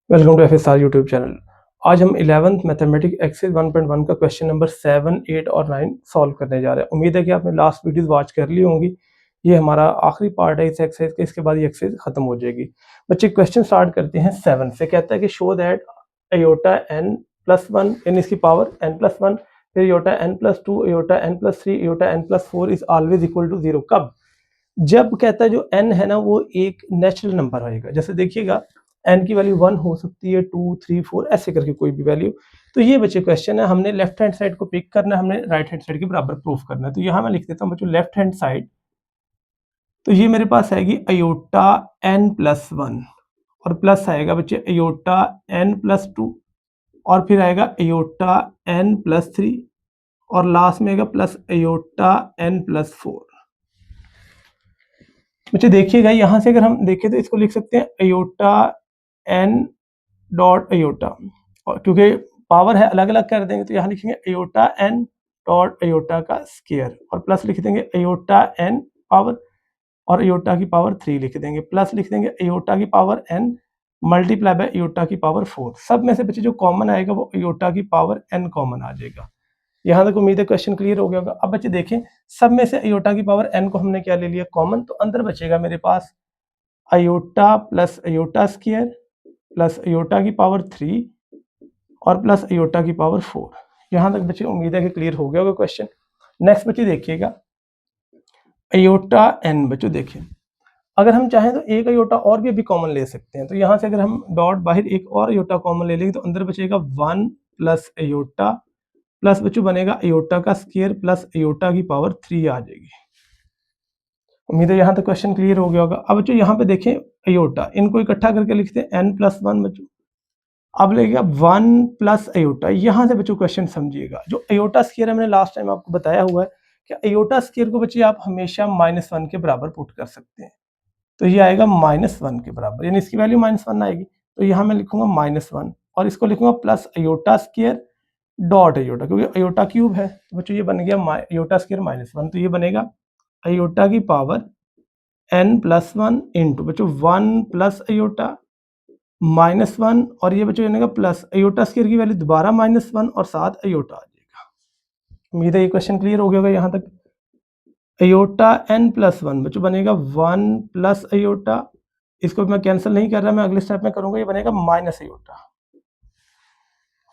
Welcome to FSR YouTube channel. आज हम 11th mathematics exercise 1.1 का क्वेश्चन नंबर 7, 8 और 9 सॉल्व करने जा रहे हैं। उम्मीद है कि आपने लास्ट वीडियोस वॉच कर ली होंगी। ये हमारा आखिरी पार्ट है इस एक्सरसाइज का, इसके बाद ये एक्सरसाइज खत्म हो जाएगी। बच्चे क्वेश्चन स्टार्ट करते हैं 7 से। कहता है कि show that iota n plus 1 इन इसकी पावर n प्लस 1, फिर iota n plus 2, iota n plus 3, iota n plus 4 is always equal to 0। कब? जब कहता है जो n है ना वो एक नेचुरल नंबर होएगा। जैसे देखिएगा n की वैल्यू 1 हो सकती है, 2, 3, 4 ऐसे करके कोई भी वैल्यू। तो ये बच्चे क्वेश्चन है, हमने लेफ्ट हैंड साइड को पिक करना है, हमने राइट हैंड साइड के बराबर प्रूफ करना है। तो यहाँ मैं लिख देता हूँ बच्चों लेफ्ट हैंड साइड। तो ये मेरे पास आएगी अयोटा n प्लस 1 और प्लस आएगा बच्चे अयोटा n प्लस 2 और फिर आएगा अयोटा n प्लस 3 और लास्ट में आएगा प्लस अयोटा n प्लस 4। बच्चे देखिएगा यहाँ से अगर हम देखें तो इसको लिख सकते हैं अयोटा n डॉट अयोटा, और क्योंकि पावर है अलग अलग कर देंगे तो यहाँ लिखेंगे अयोटा n डॉट अयोटा का स्क्वायर और प्लस लिख देंगे अयोटा n पावर और अयोटा की पावर 3 लिख देंगे, प्लस लिख देंगे अयोटा की power n multiply by iota की पावर 4। सब में से बच्चे जो कॉमन आएगा वो अयोटा की पावर n कॉमन आ जाएगा। यहाँ तक उम्मीद है क्वेश्चन क्लियर हो गया होगा। अब बच्चे देखें सब में से अयोटा की पावर n को हमने क्या ले लिया कॉमन, तो अंदर बचेगा मेरे पास iota plus iota square plus iota की पावर 3 और प्लस अयोटा की पावर 4। यहाँ तक बच्चे उम्मीद है कि क्लियर हो गया होगा क्वेश्चन। नेक्स्ट बच्चे देखिएगा अयोटा n। बच्चों देखें अगर हम चाहें तो एक अयोटा और भी अभी कॉमन ले सकते हैं। तो यहाँ से अगर हम डॉट बाहर एक और अयोटा कॉमन ले लेंगे तो अंदर बचेगा 1 प्लस अयोटा प्लस बच्चों बनेगा अयोटा का स्क्वायर प्लस अयोटा की पावर 3 आ जाएगी। उम्मीद है यहाँ तक क्वेश्चन क्लियर हो गया होगा। अब बच्चों यहाँ पे देखें अयोटा, इनको इकट्ठा करके लिखते हैं n प्लस 1 बच्चों। अब लगेगा 1 प्लस अयोटा। यहाँ से बच्चों क्वेश्चन समझिएगा, जो अयोटा स्क्वायर हमने लास्ट टाइम आपको बताया हुआ है कि अयोटा स्क्वायर को बच्चे आप हमेशा -1 के बराबर पुट कर सकते हैं। तो ये आएगा -1 के बराबर, यानी इसकी वैल्यू -1 आएगी। तो यहाँ मैं लिखूंगा -1 और इसको लिखूंगा plus iota square dot iota, क्योंकि अयोटा क्यूब है तो बच्चों ये बन गया अयोटा स्क्वायर -1। तो ये बनेगा अयोटा की पावर n प्लस 1 इंटू बच्चों 1 प्लस अयोटा -1 और ये बच्चों बनेगा प्लस अयोटा स्क्वायर की वैल्यू दोबारा -1 और साथ अयोटा आ जाएगा। उम्मीद है ये क्वेश्चन क्लियर हो गया होगा यहाँ तक। अयोटा n प्लस 1 बच्चों बनेगा 1 प्लस अयोटा, इसको मैं कैंसिल नहीं कर रहा, मैं अगले स्टेप में करूंगा, ये बनेगा माइनस अयोटा।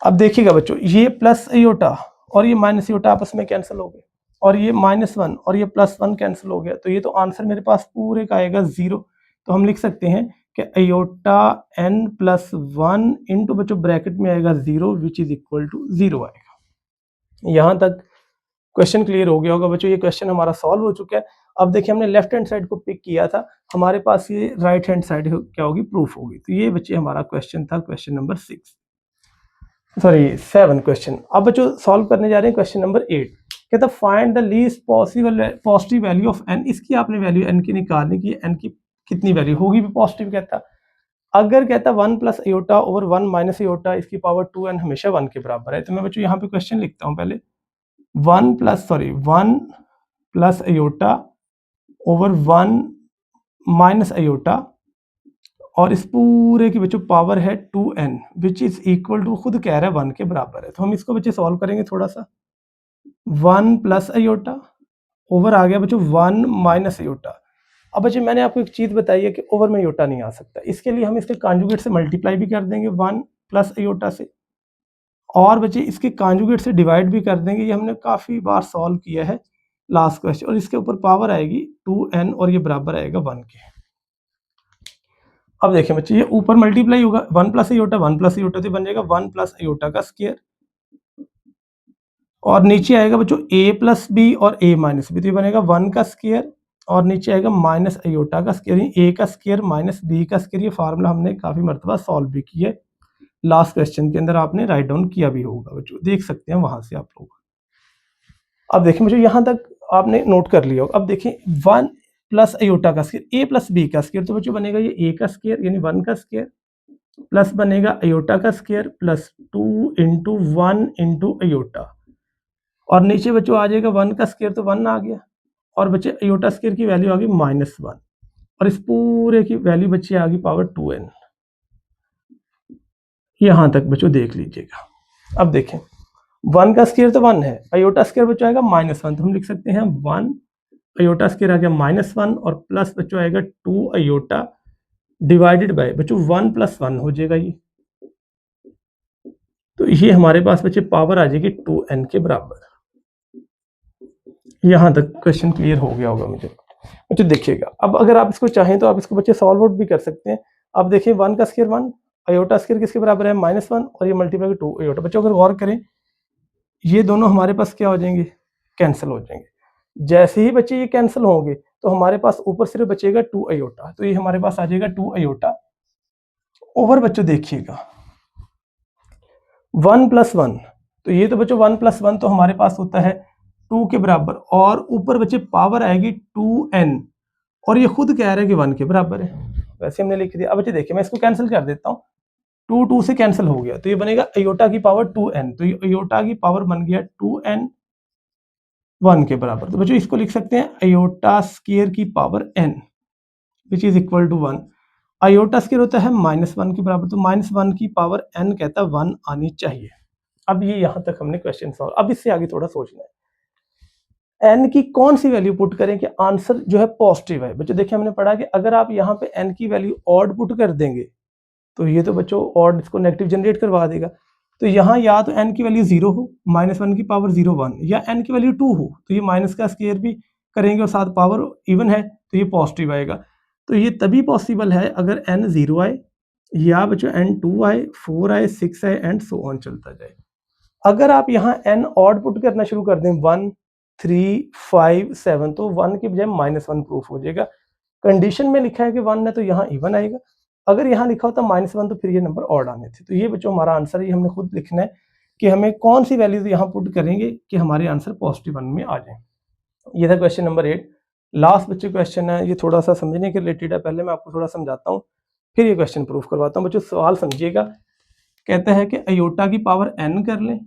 अब देखिएगा बच्चों ये प्लस अयोटा और ये माइनस अयोटा आपस में कैंसिल हो गए और ये -1 और ये +1 कैंसिल हो गया। तो ये तो आंसर मेरे पास पूरे का आएगा 0। तो हम लिख सकते हैं कि अयोटा n प्लस 1 इंटू बच्चों ब्रैकेट में आएगा 0 विच इज इक्वल टू 0 आएगा। यहाँ तक क्वेश्चन क्लियर हो गया होगा बच्चों। ये क्वेश्चन हमारा सॉल्व हो चुका है। अब देखिए हमने लेफ्ट हैंड साइड को पिक किया था, हमारे पास ये राइट हैंड साइड क्या होगी प्रूफ होगी। तो ये बच्चे हमारा क्वेश्चन था, क्वेश्चन नंबर 7 क्वेश्चन। अब बच्चों सॉल्व करने जा रहे हैं क्वेश्चन नंबर 8। कहता find the least positive value of n। इसकी आपने वैल्यू n की निकालनी की, n की कितनी वैल्यू होगी भी पॉजिटिव। कहता अगर कहता 1 plus iota over 1 minus iota इसकी पावर 2n हमेशा 1 के बराबर है। तो मैं बच्चों यहाँ पे क्वेश्चन लिखता हूँ पहले 1 plus iota over 1 minus iota और इस पूरे की बच्चों पावर है 2n which is equal to, खुद कह रहा है 1 के बराबर है। तो हम इसको बच्चे सॉल्व करेंगे थोड़ा सा। 1 प्लस अयोटा ओवर आ गया बच्चों 1 माइनस अयोटा। अब बच्चे मैंने आपको एक चीज बताई है कि ओवर में अयोटा नहीं आ सकता, इसके लिए हम इसके कॉन्जुगेट से मल्टीप्लाई भी कर देंगे 1 प्लस अयोटा से, और बच्चे इसके कॉन्जुगेट से डिवाइड भी कर देंगे। ये हमने काफी बार सॉल्व किया है लास्ट क्वेश्चन। और इसके ऊपर पावर आएगी 2n और ये बराबर आएगा 1 के। अब देखिए बच्चे ये ऊपर मल्टीप्लाई होगा 1 प्लस अयोटा 1 प्लस अयोटा तो बन जाएगा 1 प्लस अयोटा का स्क्वायर, और नीचे आएगा बच्चों a प्लस बी और a माइनस बी तो ये बनेगा 1 का स्क्वायर, और नीचे आएगा माइनस अयोटा का स्क्वायर, a का स्क्वायर माइनस b का स्क्वायर। ये फार्मूला हमने काफी मरतबा सॉल्व भी किया है, लास्ट क्वेश्चन के अंदर आपने राइट डाउन किया भी होगा बच्चों, देख सकते हैं वहां से आप लोग। अब देखिए मुझे यहाँ तक आपने नोट कर लिया होगा। अब देखिए 1 प्लस अयोटा का स्क्वायर a प्लस b का स्क्वायर, तो बच्चों बनेगा ये a का स्क्वायर यानी 1 का स्क्वायर प्लस बनेगा अयोटा का square plus 2 into 1 into iota, और नीचे बच्चों आ जाएगा 1 का स्क्वायर तो 1 आ गया, और बच्चे अयोटा स्क्वायर की वैल्यू आ गई -1 और इस पूरे की वैल्यू बच्ची आ गई पावर 2n। यहाँ तक बच्चों देख लीजिएगा। अब देखें 1 का स्क्वायर तो 1 है, अयोटा स्क्वायर बच्चों आएगा -1, तो हम लिख सकते हैं 1 अयोटा स्क्वायर आ गया -1 और प्लस बच्चों आएगा 2 अयोटा डिवाइडेड बाय बच्चों 1 + 1 हो जाएगा ये। तो ये हमारे पास बच्चे पावर आ जाएगी 2n के बराबर। यहाँ तक क्वेश्चन क्लियर हो गया होगा मुझे। बच्चे देखिएगा, अब अगर आप इसको चाहें तो आप इसको बच्चे सॉल्व आउट भी कर सकते हैं। अब देखिए 1 का स्क्वायर 1, अयोटा स्क्वायर किसके बराबर है -1 और ये मल्टीप्लाई 2 अयोटा। बच्चों अगर गौर करें ये दोनों हमारे पास क्या हो जाएंगे, कैंसिल हो जाएंगे। जैसे ही बच्चे ये कैंसिल होंगे तो हमारे पास ऊपर सिर्फ बचेगा 2 अयोटा, तो ये हमारे पास आ जाएगा 2 अयोटा ओवर बच्चों देखिएगा 1 + 1, तो ये तो बच्चों 1 + 1 तो हमारे पास होता है 2 के बराबर और ऊपर बच्चे पावर आएगी 2n और ये खुद कह रहा है कि 1 के बराबर है, वैसे हमने लिख दिया। अब बच्चे देखिए मैं इसको कैंसिल कर देता हूँ, 2 से कैंसिल हो गया तो ये बनेगा अयोटा की पावर 2n, तो ये अयोटा की पावर बन गया 2n 1 के बराबर। तो बच्चों इसको लिख सकते हैं अयोटा स्क्वायर की power n which is equal to 1। Iota square होता है -1 के बराबर, तो -1 की पावर n कहता है 1 आनी चाहिए। अब ये यहाँ तक हमने क्वेश्चन सॉल्व। अब इससे आगे थोड़ा सोचना है n की कौन सी वैल्यू पुट करें कि आंसर जो है पॉजिटिव है। बच्चों देखिए हमने पढ़ा कि अगर आप यहाँ पे n की वैल्यू ऑड पुट कर देंगे तो ये तो बच्चों ऑड इसको नेगेटिव जनरेट करवा देगा। तो यहाँ या तो n की वैल्यू 0 हो, -1 की पावर 0 1, या n की वैल्यू 2 हो तो ये माइनस का स्क्वायर भी करेंगे और साथ पावर इवन है तो ये पॉजिटिव आएगा। तो ये तभी पॉसिबल है अगर n 0 आए या बच्चों n 2 आए, 4 आए, 6 आए एंड सो ऑन चलता जाए। अगर आप यहाँ n ऑड पुट करना शुरू कर दें 1 3 5 7 तो 1 की बजाय -1 प्रूफ हो जाएगा। कंडीशन में लिखा है कि 1 है तो यहाँ इवन आएगा, अगर यहाँ लिखा होता -1 तो फिर ये नंबर ऑड आने थे। तो ये बच्चों हमारा आंसर है, ये हमने खुद लिखना है कि हमें कौन सी वैल्यूज यहाँ पुट करेंगे कि हमारे आंसर पॉजिटिव 1 में आ जाए। ये था क्वेश्चन नंबर 8। लास्ट बच्चे क्वेश्चन है, ये थोड़ा सा समझने के रिलेटेड है, पहले मैं आपको थोड़ा समझाता हूँ फिर ये क्वेश्चन प्रूफ करवाता हूँ। बच्चों सवाल समझिएगा, कहता है कि अयोटा की पावर n कर लें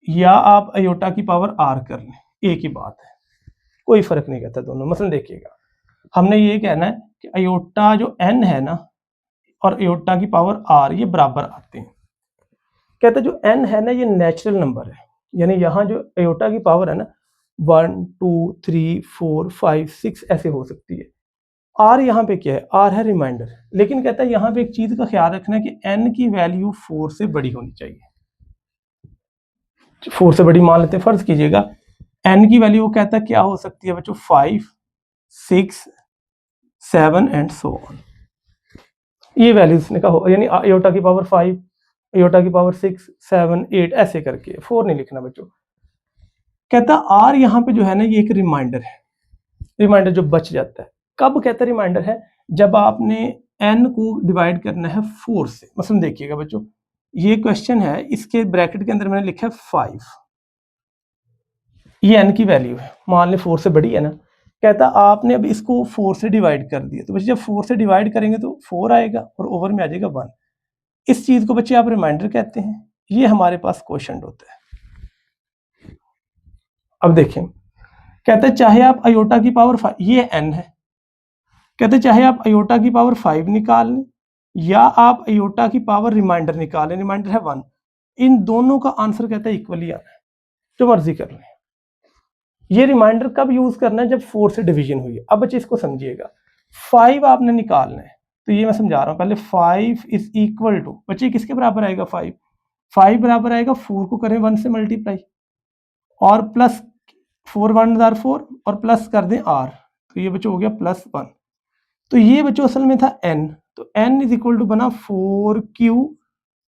या आप अयोटा की पावर r कर लें, एक ही बात है, कोई फर्क नहीं करता दोनों। मसलन देखिएगा हमने ये कहना है कि अयोटा जो n है ना और अयोटा की पावर r ये बराबर आते हैं। कहते हैं जो n है ना ये नेचुरल नंबर है, यानी यहाँ जो अयोटा की पावर है ना 1 2 3 4 5 6 ऐसे हो सकती है। r यहाँ पे क्या है, r है रिमाइंडर, लेकिन कहता है यहाँ पे एक चीज का ख्याल रखना है कि n की वैल्यू 4 से बड़ी होनी चाहिए। 4 से बड़ी मान लेते हैं, फर्ज कीजिएगा n की वैल्यू कहता है क्या हो सकती है बच्चों 5 6 7 एंड सो ऑन, ये वैल्यूज ने कहा, यानी अयोटा की पावर 5 अयोटा की पावर 6 7 8 ऐसे करके, 4 नहीं लिखना बच्चों। कहता आर यहाँ पे जो है ना ये एक रिमाइंडर है, रिमाइंडर जो बच जाता है। कब कहता रिमाइंडर है, जब आपने n को डिवाइड करना है 4 से। मसलन देखिएगा बच्चों ये क्वेश्चन है, इसके ब्रैकेट के अंदर मैंने लिखा है 5, ये n की वैल्यू है, मान लें 4 से बड़ी है ना। कहता आपने अब इसको 4 से डिवाइड कर दिया, तो बच्चे जब 4 से डिवाइड करेंगे तो 4 आएगा और ओवर में आ जाएगा 1। इस चीज को बच्चे आप रिमाइंडर कहते हैं, ये हमारे पास क्वोशंट होता है। अब देखें कहते हैं चाहे आप अयोटा की पावर 5, ये n है, कहते चाहे आप अयोटा की पावर 5 निकाल लें या आप अयोटा की पावर रिमाइंडर निकाल लें, रिमाइंडर है 1, इन दोनों का आंसर कहता है इक्वली आना है, जो मर्जी कर लें। ये रिमाइंडर कब यूज करना है, जब 4 से डिवीजन हुई है। अब बच्चे इसको समझिएगा, 5 आपने निकालना है तो ये मैं समझा रहा हूं पहले, 5 इज इक्वल टू बच्चे किसके बराबर आएगा, 5 बराबर आएगा 4 को करें 1 से मल्टीप्लाई और प्लस 4 1 4 और प्लस कर दें r, तो ये बच्चों हो गया +1। तो ये बच्चों असल में था n, तो n इज इक्वल टू बना 4q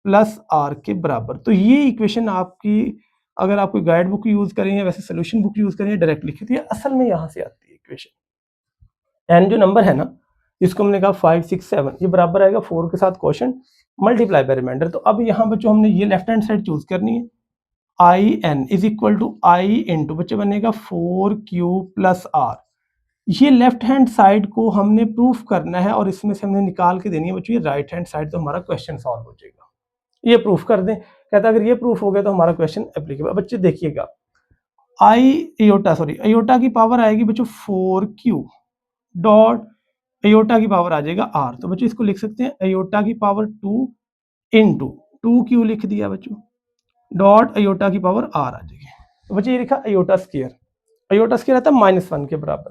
प्लस r के बराबर। तो ये इक्वेशन आपकी अगर आप कोई गाइड बुक यूज करें या वैसे सोल्यूशन बुक यूज करें डायरेक्ट लिखी थी, असल में यहाँ से आती है इक्वेशन। n जो नंबर है ना जिसको हमने कहा 5 6 7, ये बराबर आएगा 4 के साथ क्वोशंट मल्टीप्लाई बाय रिमाइंडर। तो अब यहाँ बच्चों हमने ये लेफ्ट हैंड साइड चूज करनी है, I N is equal to I into बच्चे बनेगा 4q प्लस r। ये लेफ्ट हैंड साइड को हमने प्रूफ करना है और इसमें से हमने निकाल के देनी है बच्चों ये राइट हैंड साइड, तो हमारा क्वेश्चन सॉल्व हो जाएगा। ये प्रूफ कर दें, कहता अगर ये प्रूफ हो गया तो हमारा क्वेश्चन एप्लीकेबल। बच्चे देखिएगा अयोटा की पावर आएगी बच्चों 4q डॉट अयोटा की पावर आ जाएगा r, तो बच्चों इसको लिख सकते हैं अयोटा की पावर 2 इनटू 2q लिख दिया बच्चों, डॉट अयोटा की पावर r आ जाएगी। तो बच्चों ये लिखा अयोटा स्क्वायर, अयोटा स्क्वायर आता है -1 के बराबर,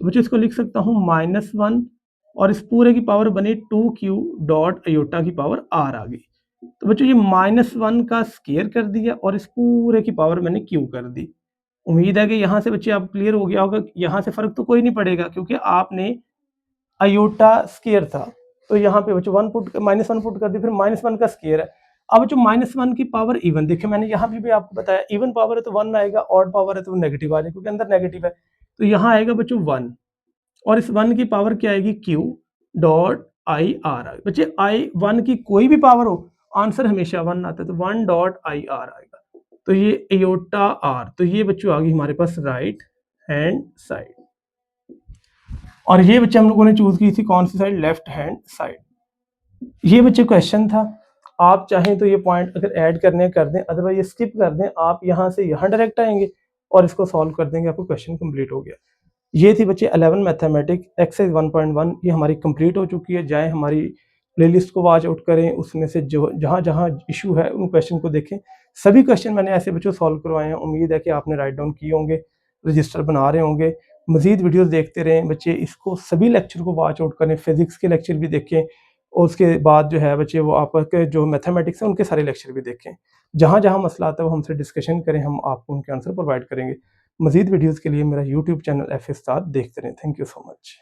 तो बच्चों इसको लिख सकता हूँ -1 और इस पूरे की पावर बनी 2q डॉट अयोटा की पावर r आ गई। तो बच्चों ये -1 का स्क्वायर कर दिया और इस पूरे की पावर मैंने q कर दी। उम्मीद है कि यहाँ से बच्चे आप क्लियर हो गया होगा, यहाँ से फर्क तो कोई नहीं पड़ेगा क्योंकि आपने अयोटा स्क्वायर था, तो यहाँ पे बच्चों -1 पुट कर दी, फिर -1 का स्क्वायर है। अब जो -1 की पावर इवन, देखिए मैंने यहाँ भी आपको बताया इवन पावर है तो 1 आएगा, ऑड पावर है तो नेगेटिव आ जाएगा क्योंकि अंदर नेगेटिव है, तो यहाँ आएगा बच्चों 1 और इस 1 की पावर क्या आएगी q डॉट आई आर आएगा। बच्चे आई 1 की कोई भी पावर हो आंसर हमेशा 1 आता है, तो 1 डॉट आई आर आएगा। तो ये अयोटा आर, तो ये बच्चों आ गई हमारे पास राइट हैंड साइड, और ये बच्चे हम लोगों ने चूज की थी कौन सी साइड, लेफ्ट हैंड साइड। ये बच्चे क्वेश्चन था, आप चाहें तो ये पॉइंट अगर ऐड करने कर दें, अदरवाइज ये स्किप कर दें, आप यहाँ से यहाँ डायरेक्ट आएंगे और इसको सॉल्व कर देंगे, आपको क्वेश्चन कंप्लीट हो गया। ये थी बच्चे 11 मैथमेटिक्स एक्सरसाइज 1.1, ये हमारी कंप्लीट हो चुकी है। जाएं हमारी प्लेलिस्ट को वॉच आउट करें, उसमें से जो जहाँ जहाँ इशू है उन क्वेश्चन को देखें। सभी क्वेश्चन मैंने ऐसे बच्चों सॉल्व करवाए हैं, उम्मीद है कि आपने राइट डाउन किए होंगे, रजिस्टर बना रहे होंगे। मजीद वीडियोस देखते रहें बच्चे, इसको सभी लेक्चर को वॉच आउट करें, फिजिक्स के लेक्चर भी देखें और उसके बाद जो है बच्चे वो आपके जो मैथमेटिक्स है उनके सारे लेक्चर भी देखें। जहाँ जहाँ मसला आता है वो हमसे डिस्कशन करें, हम आपको उनके आंसर प्रोवाइड करेंगे। मजीद वीडियोज़ के लिए मेरा यूट्यूब चैनल एफ उस्ताद देखते रहें। Thank you so much.